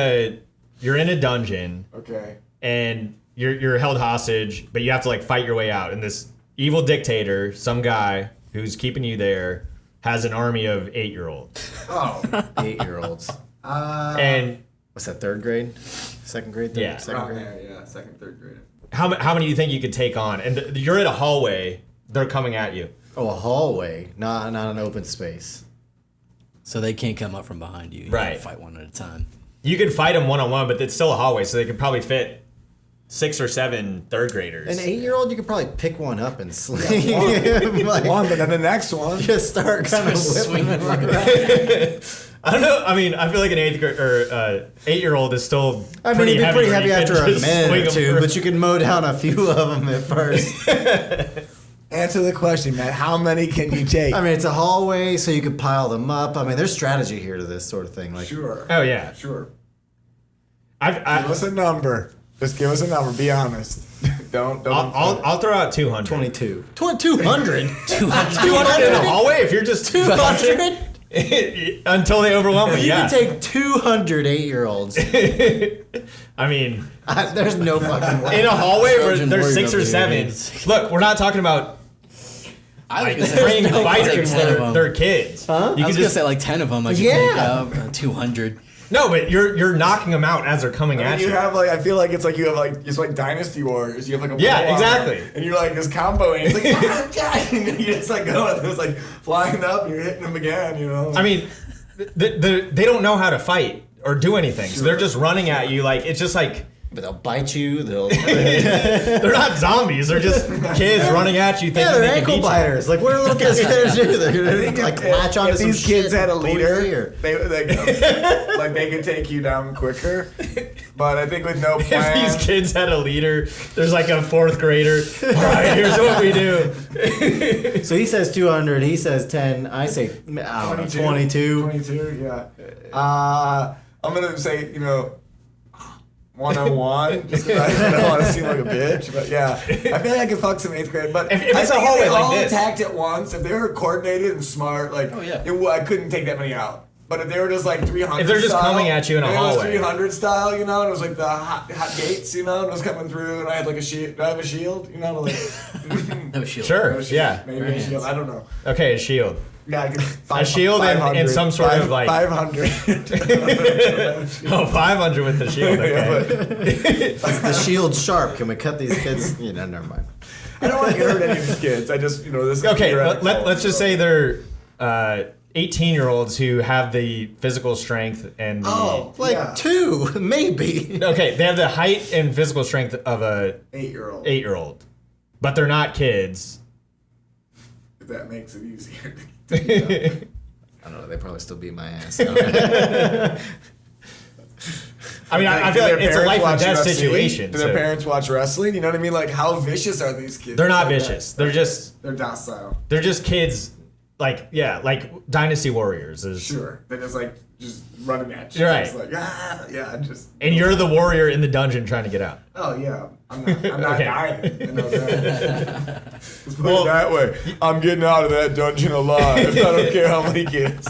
a dungeon Okay. and you're held hostage, but you have to like fight your way out. And this evil dictator, some guy who's keeping you there, has an army of 8-year-olds. Oh. 8-year-olds. And What's that? Third grade? Second grade? Yeah. Second grade. Yeah, second, third grade. how many do you think you could take on? And you're in a hallway. They're coming at you. Oh, a hallway, not an open space. So they can't come up from behind you. You Right. gotta fight one at a time. You could fight them one-on-one, but it's still a hallway, so they could probably fit 6 or 7 third graders. An 8-year-old, you could probably pick one up and sling One, like, one, but then the next one. just start kind of whipping swinging it like around. I don't know. I mean, I feel like an 8-year-old is still I mean, pretty it'd be heavy. pretty where heavy you could after a just minute swing or 'em two, through. but you can mow down a few of them at first. Answer the question, Matt. How many can you take? I mean, it's a hallway, so you could pile them up. I mean, there's strategy here to this sort of thing. Like, Sure. Oh yeah. Sure. I've, Give I, us a number. Just give us a number. Be honest. don't. I'll throw out 200. 22. 200? 200 in a hallway if you're just 200? until they overwhelm me. You Yeah. can take 200 8-year-olds. I mean, There's no fucking way. in a hallway where Trojan there's warrior 6 or over here, 7. dude. Look, we're not talking about I like was gonna say, trained I was fighters. gonna say 10 of them. They're kids. Huh? You I can was gonna just say like 10 of them. I could Yeah. take 200. no, but you're knocking them out as they're coming at You you. have like I feel like it's like you have like it's like Dynasty Warriors. You have like a Yeah, bull exactly. armor, and you're like just comboing. It's like and you just like going. It's like flying up. And you're hitting them again. You know. I mean, they don't know how to fight or do anything, so they're just running at you like it's just like. But they'll bite you. They'll. They're not zombies. They're just kids running at you. Thinking Yeah, they're they can ankle beat you. biters. Like, what are little kids gonna do? They're gonna like latch onto if some these shit. kids had a and pull leader, your ear. they like they could take you down quicker. But I think with no plan, If these kids had a leader, there's like a 4th grader. All right, here's what we do. So he says 200. He says 10. I say I don't know, 22. 22, yeah. I'm gonna say 101, just because I don't want to seem like a bitch, but yeah, I feel like I could fuck some 8th grade. But If it's I a think hallway they like all this. attacked at once, if they were coordinated and smart, like I couldn't take that many out. But if they were just like 300, If they're just style, coming at you in a if it hallway. was 300 style, and it was like the hot gates, and it was coming through, and I had like a shield. Do I have a shield? Like No shield. Sure. a shield, Yeah. maybe a shield. I don't know. Okay, a shield. Yeah, I could A shield and some sort of, like- 500. Oh, 500 with the shield. Okay. The shield's sharp. Can we cut these kids? Never mind. I don't want to hurt any of these kids. I just, this is Okay. theoretical, Let's just so. say they're 18-year-olds who have the physical strength and the. Like Yeah. 2, maybe. Okay, they have the height and physical strength of a 8-year-old. 8-year-old, but they're not kids. If that makes it easier. I don't know. They probably still beat my ass. I mean, I feel Do like their it's a parents life or watch death wrestling? situation. Do their so- parents watch wrestling? You know what I mean? Like, how vicious are these kids? They're not Like vicious. that. They're just They're docile. kids. like Dynasty Warriors is. Sure. They're just like just running at you. You're right. It's like just. And you're the warrior in the dungeon trying to get out. Oh yeah, I'm not Okay. dying. You know that. Let's put it that way. I'm getting out of that dungeon alive. I don't care how many kids.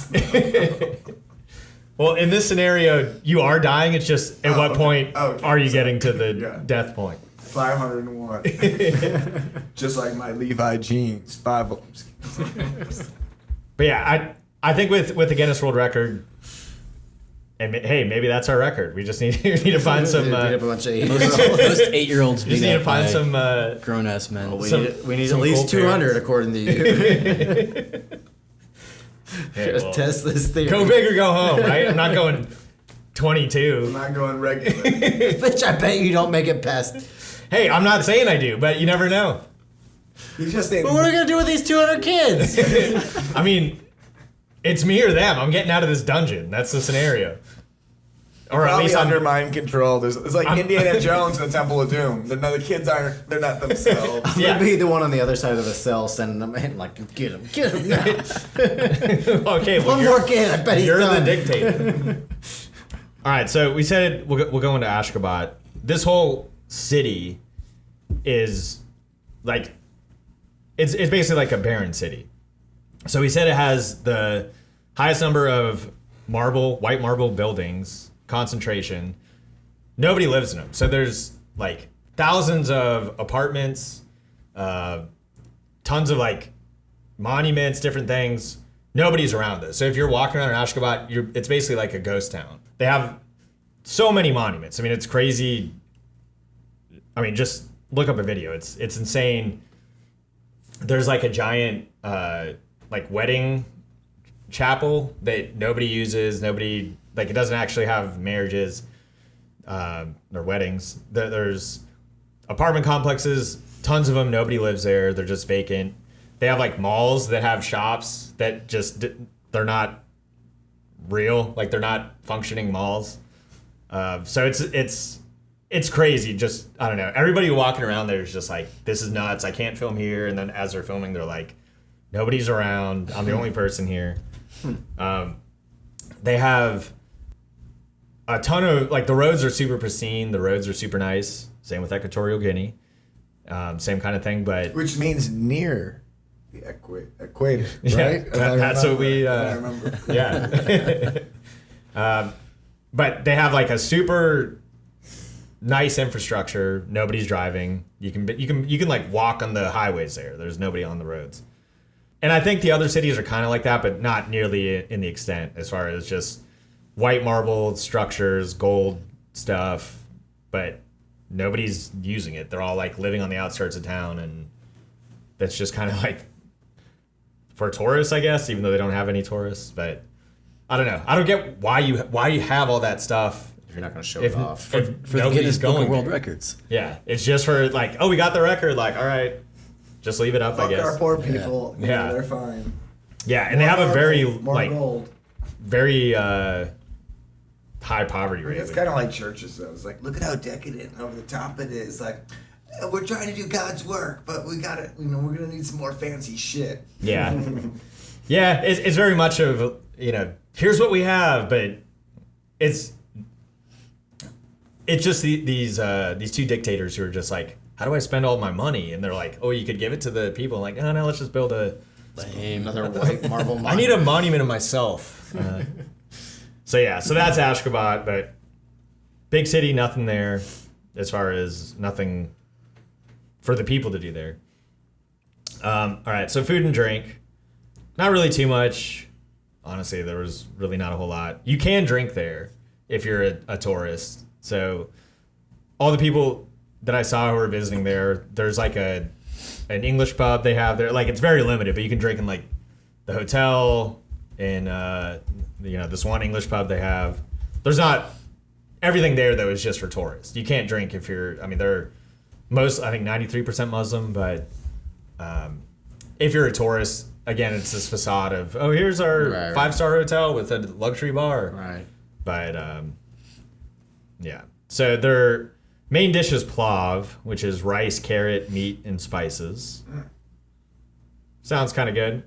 Well, in this scenario, you are dying. It's just at what point are you getting to the death point? 501. Just like my Levi jeans, 5 of them. But yeah, I think with the Guinness World Record, and hey, maybe that's our record. We just need to find some. Beat up a bunch of Most 8-year-olds just need to find some. grown-ass men. we some- need some at least cool 200 according to you. Hey, Just well, test this theory. go big or go home, right? I'm not going I'm 22. not going regular. Bitch, I bet you don't make it past. Hey, I'm not saying I do, but you never know. He's just saying. But what are we gonna do with these 200 kids? I mean, it's me or them. I'm getting out of this dungeon. That's the scenario. Or at Probably least under I'm. mind control. It's like Indiana Jones and the Temple of Doom. The kids aren't. They're not themselves. I'm Yeah. gonna be the one on the other side of the cell sending them in, like, get him now. Okay, well, One more kid, I bet he's you're done. the dictator. All right, so we said we'll go into Ashgabat. This whole city is like it's basically like a barren city. So we said it has the highest number of white marble buildings, concentration. Nobody lives in them. So there's like thousands of apartments, tons of like monuments, different things. Nobody's around this. So if you're walking around in Ashgabat, it's basically like a ghost town. They have so many monuments. I mean, it's crazy. I mean, just look up a video. It's insane. There's like a giant like wedding chapel that nobody uses. Nobody like it doesn't actually have marriages or weddings. There's apartment complexes, tons of them. Nobody lives there. They're just vacant. They have like malls that have shops that just they're not real. Like they're not functioning malls. So it's crazy. Just I don't know. Everybody walking around there is just like, this is nuts. I can't film here. And then as they're filming, they're like, nobody's around. I'm the only person here. They have a ton of like the roads are super pristine. The roads are super nice. Same with Equatorial Guinea. Same kind of thing, but Which means near the equator, Yeah, right? that's what we. I remember. Yeah. But they have like a super nice infrastructure. Nobody's driving. You can like walk on the highways there. There's nobody on the roads. And I think the other cities are kind of like that, but not nearly in the extent as far as just white marble structures, gold stuff, but nobody's using it. They're all like living on the outskirts of town, and that's just kind of like for tourists, I guess, even though they don't have any tourists. But I don't know. I don't get why you have all that stuff If you're not gonna show it off. For the Guinness Book of World Records. Yeah, it's just for like, oh, we got the record. Like, all right, just leave it up, I Fuck guess. our poor people. Yeah. They're fine. Yeah, and they have a very More like gold. very high poverty rate. It's kind of like churches, though. It's like, look at how decadent and over the top it is. Like, we're trying to do God's work, but we gotta, we're gonna need some more fancy shit. Yeah, yeah, it's very much of here's what we have, but it's just these two dictators who are just like, how do I spend all my money? And they're like, oh, you could give it to the people. I'm like, oh no, let's just build Another white marble monument. I need a monument of myself. So that's Ashgabat, but big city, nothing there as far as nothing for the people to do there. All right, so food and drink, not really too much. Honestly, there was really not a whole lot. You can drink there if you're a tourist. So all the people that I saw who were visiting there's like an English pub they have there. Like it's very limited, but you can drink in like the hotel and this one English pub they have. There's not everything there though is just for tourists. You can't drink if you're. I mean, they're I think 93% Muslim, but if you're a tourist, again, it's this facade of here's our 5-star hotel with a luxury bar. Right. But yeah. So their main dish is plav, which is rice, carrot, meat, and spices. Sounds kind of good.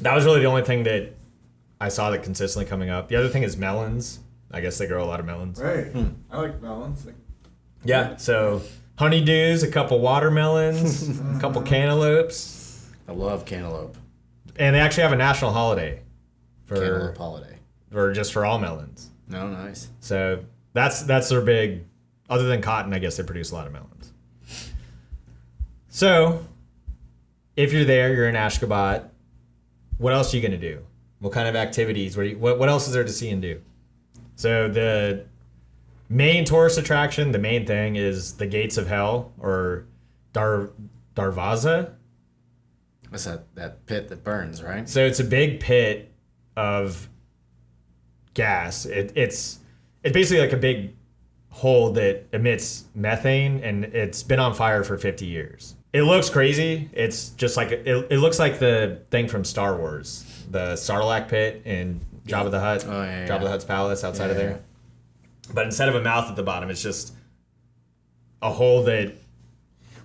that was really the only thing that I saw that consistently coming up. The other thing is melons. I guess they grow a lot of melons. Right. I like melons. Yeah, so honeydews, a couple watermelons, a couple cantaloupes. I love cantaloupe. And they actually have a national holiday Cantaloupe holiday. or just for all melons. No, nice. So that's their big, other than cotton, I guess they produce a lot of melons. So if you're there, you're in Ashgabat, what else are you going to do? What kind of activities? What else is there to see and do? So the main tourist attraction, the main thing is the Gates of Hell, or Darvaza. What's that pit that burns, right? So it's a big pit of gas. It's basically like a big hole that emits methane, and it's been on fire for 50 years. It looks crazy. It's just like it looks like the thing from Star Wars, the Sarlacc pit in Jabba the Hutt, Jabba the Hutt's palace outside of there. But instead of a mouth at the bottom, it's just a hole that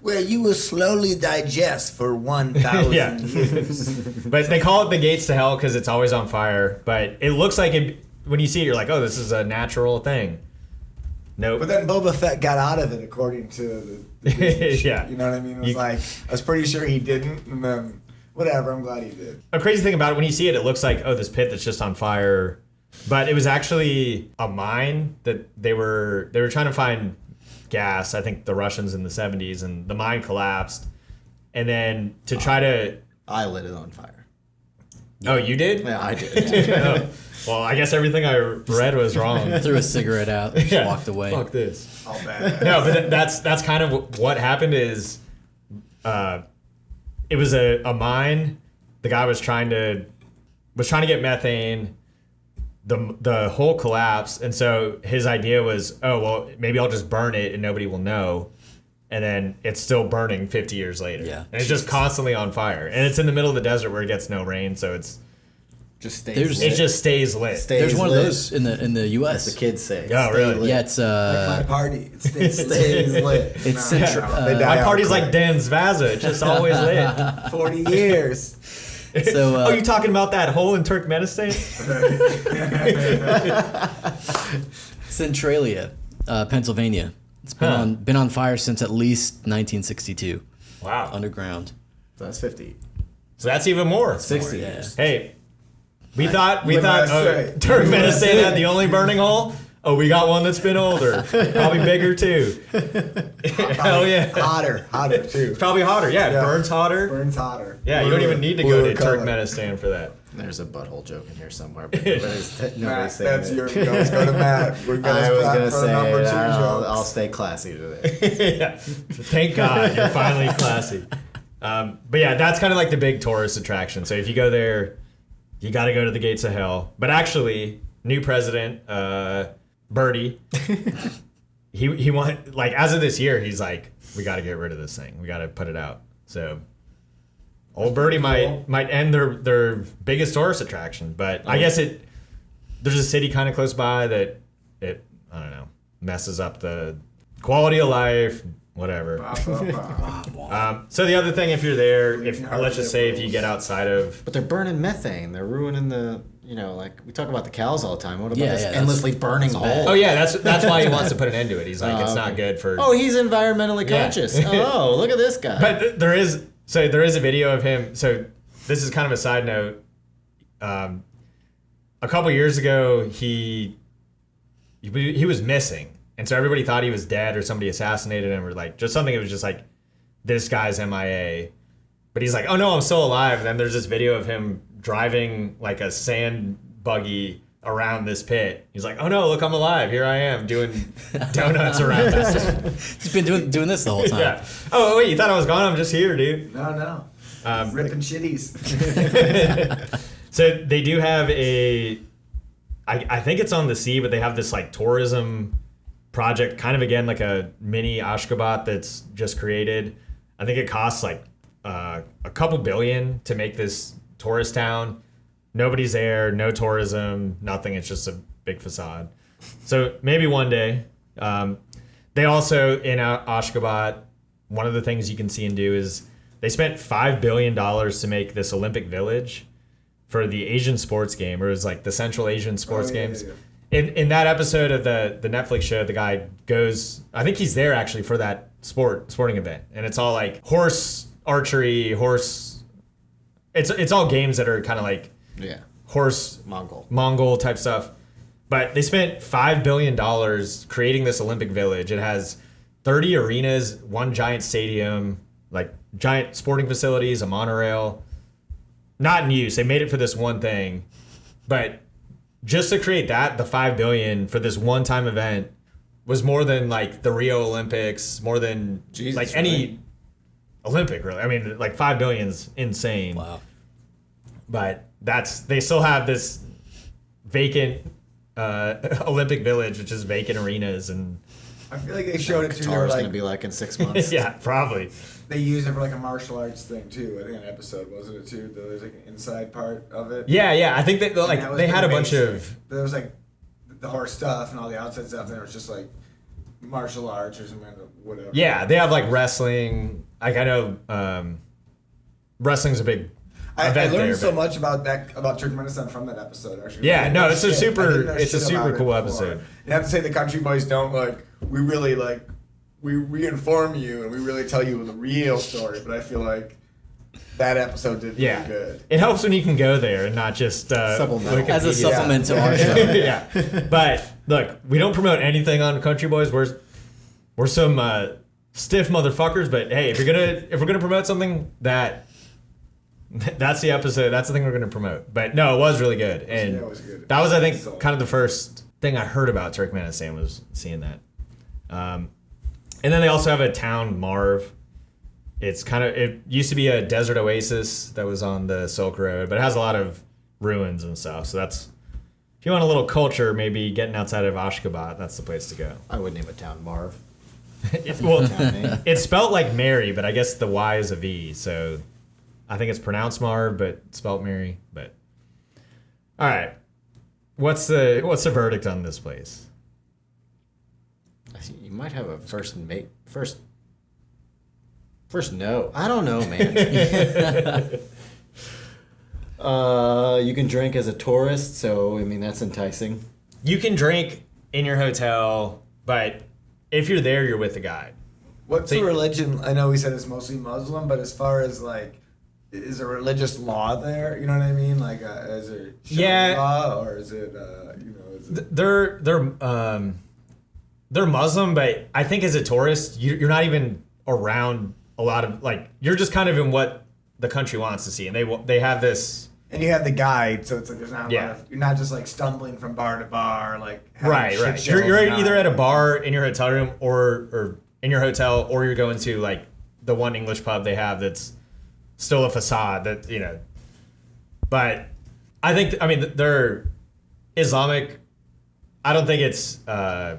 Where you will slowly digest for 1,000 Yeah. years. But they call it the Gates to Hell because it's always on fire. But it looks like it, when you see it, you're like, oh, this is a natural thing. Nope. But then Boba Fett got out of it, according to the Yeah. You know what I mean? It was like, I was pretty sure he didn't, and then whatever, I'm glad he did. A crazy thing about it, when you see it, it looks like, oh, this pit that's just on fire. But it was actually a mine that they were trying to find gas, I think the Russians in the 70s, and the mine collapsed. And then to try to... I lit it on fire. Oh, you did? Yeah, I did. Oh. Well, I guess everything I read was wrong. Threw a cigarette out, just walked away. Fuck this. All bad. No, but that's kind of what happened is it was a mine. The guy was trying to get methane. The hole collapsed, and so his idea was, oh, well, maybe I'll just burn it and nobody will know. And then it's still burning 50 years later. Yeah. And it's just constantly on fire. And it's in the middle of the desert where it gets no rain, so it's Just stays There's- lit. it just stays lit. Stays There's one of lit. those in the As U.S. the kids say. Oh, Stay really? lit. Yeah, it's My party. It stays, Stays lit. it's central. They die My out party's quick. like Dan's Vaza. It's just always lit. 40 years. So, Oh, you talking about that hole in Turkmenistan? Centralia, Pennsylvania. It's been on fire since at least 1962. Wow. Underground. That's 50. So that's even more. 60 yeah. years. Hey, we thought What did I say? Turkmenistan had the only burning hole. Oh, we got one that's been older, probably bigger too. Hell yeah, Hotter too. probably hotter. Yeah, Yeah. it burns hotter. Burns hotter. Yeah, you don't even need to go Bluer to color. Turkmenistan for that. There's a butthole joke in here somewhere. But nobody's Matt, saying that's it. your. Let's go to Matt. We're gonna I was spot going to for the say, number 2 I'll jokes. stay classy today. Yeah. Thank God you're finally classy. But yeah, that's kind of like the big tourist attraction. So if you go there, you got to go to the Gates of Hell. But actually, new president, Birdie, he want, like, as of this year, he's like, we got to get rid of this thing. We got to put it out. So old Birdie might end their biggest tourist attraction. But I guess there's a city kind of close by that I don't know, messes up the quality of life, whatever. So the other thing, if you're there, let's just say if you get outside of, But they're burning methane. They're ruining the, like we talk about the cows all the time. What about Yeah, this yeah, endlessly burning that's bad. hole? oh yeah, that's why he wants to put an end to it. He's like, it's not good for. Oh, he's environmentally Yeah. conscious. Oh, look at this guy. But there is a video of him. So this is kind of a side note. A couple years ago, he was missing, and so everybody thought he was dead or somebody assassinated him or like just something. It was just like, this guy's MIA. But he's like, oh no, I'm still alive. And then there's this video of him driving like a sand buggy around this pit. He's like, oh no, look, I'm alive. Here I am doing donuts around this. He's been doing this the whole time. Yeah. Oh wait, you thought I was gone? I'm just here, dude. No. Ripping shitties. So they do have I think it's on the sea, but they have this like tourism project, kind of again like a mini Ashgabat that's just created. I think it costs like a couple billion to make this tourist town. Nobody's there, no tourism, nothing. It's just a big facade. So maybe one day. They also, in Ashgabat, one of the things you can see and do is they spent $5 billion to make this Olympic village. for the Asian sports game, or it was like the Central Asian sports yeah, games. yeah. In that episode of the Netflix show, the guy goes, I think he's there actually for that sporting event, and it's all like horse archery, it's all games that are kind of like horse Mongol type stuff. But they spent $5 billion creating this Olympic Village. It has 30 arenas, one giant stadium, like giant sporting facilities, a monorail. Not in use. They made it for this one thing, but just to create that, the $5 billion for this one-time event was more than like the Rio Olympics, more than any Olympic, really. I mean, like $5 billion's insane. Wow. But they still have this vacant Olympic Village, which is vacant arenas, and I feel like they showed it too. Qatar's Like, gonna be like in 6 months. yeah, probably. they used it for like a martial arts thing too. I think an episode wasn't it too? There's like an inside part of it. Yeah. I think that And like that was they had a pretty bunch basic. of There was like the horse stuff and all the outside stuff, and there was just like martial arts or something, whatever. yeah. They have like wrestling. Like I know wrestling's a big I event learned there, so but- much about Turkmenistan from that episode. Actually, Yeah, I didn't no, know it's a shit. super- I didn't know it's a shit super about it cool before. episode. You have to say the CountryBoyz don't we really we inform you and we really tell you the real story. But I feel like that episode did Yeah, really good. it helps when you can go there and not just Supplemental. Wikipedia. As a supplement to our show. Yeah, but look, we don't promote anything on CountryBoyz. We're some stiff motherfuckers. But hey, if we're gonna promote something, that's the episode. That's the thing we're gonna promote. But no, it was really good, and Yeah, it was good. that was, I think, So- kind of the first thing I heard about Turkmenistan was seeing that. And then they also have a town, Marv. It used to be a desert oasis that was on the Silk Road, but it has a lot of ruins and stuff. So that's, if you want a little culture, maybe getting outside of Ashgabat, that's the place to go. I would name a town Marv. Well, Town name. it's spelt like Mary, but I guess the Y is a V, so I think it's pronounced Marv, but spelt Mary. But all right, what's the verdict on this place? You might have a first no. I don't know, man. You can drink as a tourist, so I mean that's enticing. You can drink in your hotel, but if you're there, you're with a guide. What's So the you- religion? I know we said it's mostly Muslim, but as far as like, is there religious law there? You know what I mean? Like, is there Sharia law or is it Is it They're Muslim, but I think as a tourist, you're not even around a lot of, like, you're just kind of in what the country wants to see, and they have this. and you have the guide, so it's like there's not a Yeah. lot of, you're not just like stumbling from bar to bar, like having Right. shit shows You're and either not- at a bar in your hotel room or in your hotel, or you're going to like the one English pub they have that's still a facade that, you know. But I think, I mean, they're Islamic. I don't think it's, they're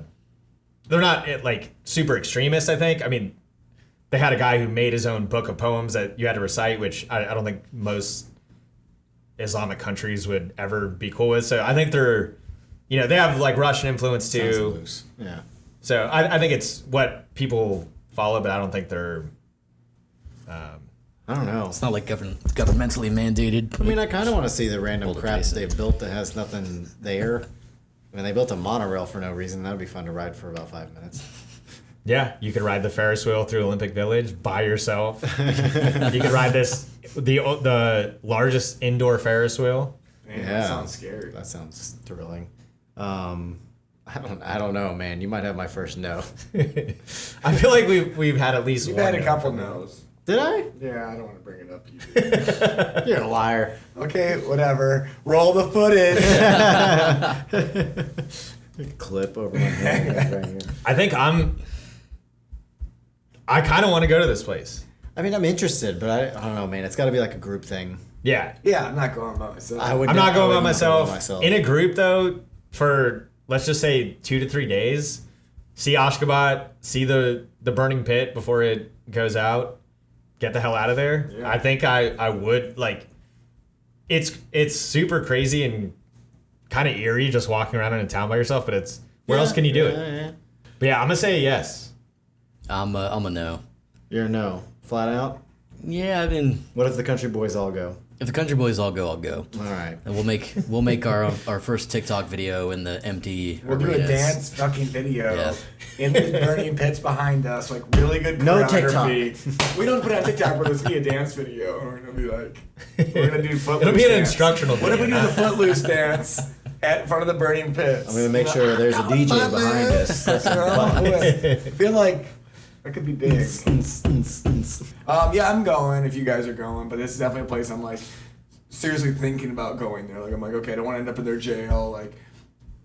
not like super extremist, I think. I mean, they had a guy who made his own book of poems that you had to recite, which I don't think most Islamic countries would ever be cool with. So I think they're, you know, they have like Russian influence Sounds too. loose. Yeah. So I think it's what people follow, but I don't think they're. I don't know. It's not like governmentally mandated. I mean, I kind of want to see the random Hold it, crap Jason. they built that has nothing there. I mean, they built a monorail for no reason. That would be fun to ride for about 5 minutes. Yeah, you could ride the Ferris wheel through Olympic Village by yourself. You could ride the largest indoor Ferris wheel. Man, Yeah. that sounds scary. That sounds thrilling. I don't know, man. You might have my first no. I feel like we've had at least You've one. had a no couple from them. no's. Did I? Yeah, I don't want to bring it up. You did. You're a liar. Okay, whatever. Roll the footage. Clip over my head. Right here. I think I kind of want to go to this place. I mean, I'm interested, but I don't know, man. It's got to be like a group thing. Yeah, Yeah, I'm not going by myself. I would. I'm not I going would by myself. myself. In a group though, for let's just say 2 to 3 days. See Ashgabat, see the burning pit before it goes out. Get the hell out of there. Yeah. I think I would like. It's super crazy and kind of eerie just walking around in a town by yourself. But it's where else can you do it? Yeah. But yeah, I'm gonna say yes. I'm a no. You're a no. Flat out. Yeah, I mean, What if the country boys all go? If the country boys all go, I'll go. All right. And we'll make our first TikTok video in the empty We'll do a arenas. dance fucking video Yeah. in the burning pits behind us, like really good No choreography. We don't put it on TikTok, but it's gonna be a dance video. We're gonna be like, we're gonna do footloose. It'll be an dance. instructional What if we video. do the footloose dance at front of the burning pits? I'm gonna make sure there's a DJ behind us. That's I feel like that could be big. Yeah, I'm going if you guys are going, but this is definitely a place I'm like seriously thinking about going there. Like I'm like, okay, I don't want to end up in their jail. Like,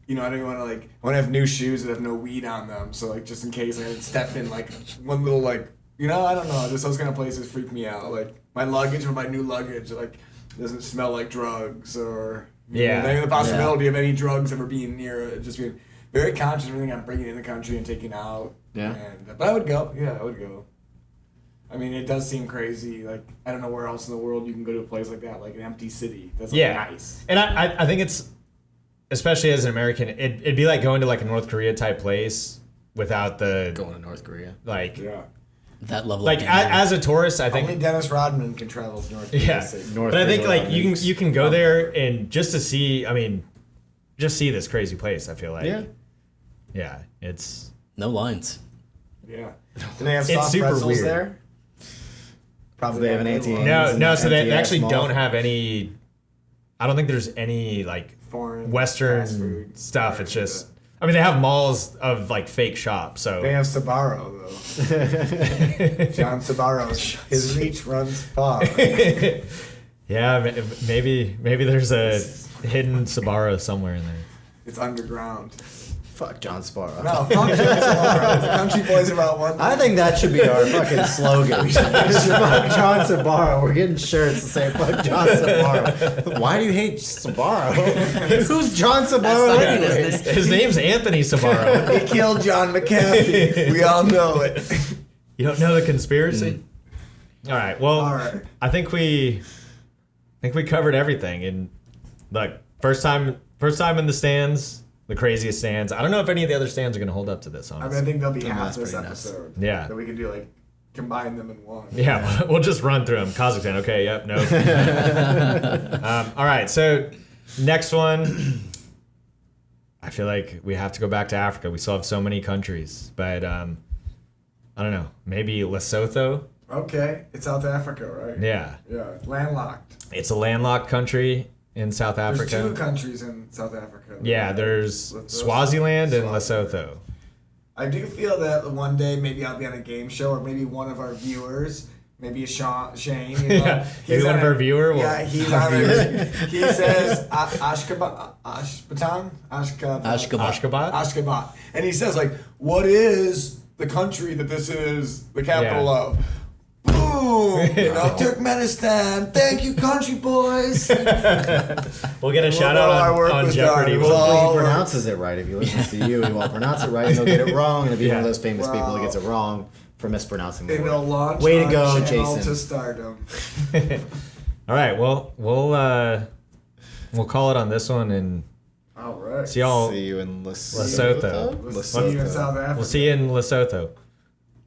you know, I don't want to like, I want to have new shoes that have no weed on them. So like, just in case I step in like one little like, you know, I don't know. Just those kind of places freak me out. Like my luggage or my new luggage, like doesn't smell like drugs or the possibility of any drugs ever being near it. Just being very conscious of everything I'm bringing in the country and taking out. Yeah. But I would go. Yeah, I would go. I mean, it does seem crazy. Like, I don't know where else in the world you can go to a place like that, like an empty city. That's like nice. And I think it's, especially as an American, it'd be like going to like a North Korea type place without the Going to North Korea. like Yeah. That level. like of danger. as a tourist, I think Only Dennis Rodman can travel to North Korea. yeah. North But I think Korea like weeks. you can go there and just to see. I mean, just see this crazy place. I feel like yeah, it's No lines. Yeah. Do they have It's soft super pretzels weird. there? Probably they have an anti. no. So they actually don't have any. I don't think there's any like Foreign fast Western food. stuff. It's just. I mean, they have malls of like fake shops. So They have Sbarro, though. John Sbarro's. His reach runs far. yeah, maybe there's a hidden Sbarro somewhere in there. It's underground. Fuck John Sparrow. No, fuck John Sbarro. The country boys about one. I think that should be our fucking slogan. Fuck John Sabaro. We're getting shirts that say fuck John Sabaro. Why do you hate Sabaro? Who's John Sabaro That's anyway? not His name's Anthony Sbarro. He killed John McAfee. We all know it. You don't know the conspiracy? All right. Well, All right. I think we covered everything. And look, first time in the stands, the craziest stands. I don't know if any of the other stands are going to hold up to this. I mean, Honestly. I think there'll be half that's this pretty nuts. episode. Yeah. That we could do like combine them in one. Yeah, we'll just run through them. Kazakhstan, okay, yep, no. All right, so next one. I feel like we have to go back to Africa. We still have so many countries, but I don't know. Maybe Lesotho. Okay, it's South Africa, right? Yeah, Yeah, landlocked. it's a landlocked country in South Africa. There's two countries in South Africa. Yeah, there's Lesotho. Swaziland and Lesotho. I do feel that one day maybe I'll be on a game show, or maybe one of our viewers, maybe Shane. You know, Yeah, maybe one of our viewer will- Yeah, he's on it. He says Ashgabat, Ashgabat? and he says like, "What is the country that this is the capital Yeah. of?" Boom! You know, Turkmenistan. Thank you, country boys. We'll get a shout Well, our out work on was Jeopardy. done. We'll- Well, Hopefully he pronounces it right. If he listens to you, he won't pronounce it right, and he'll get it wrong, and he'll be one of those famous people that gets it wrong for mispronouncing the And they'll word. launch Way to our go, channel Jason. to stardom. All right, well, we'll call it on this one, and All right. see y'all. See you in Lesotho. Let's see you in South Africa. We'll see you in Lesotho.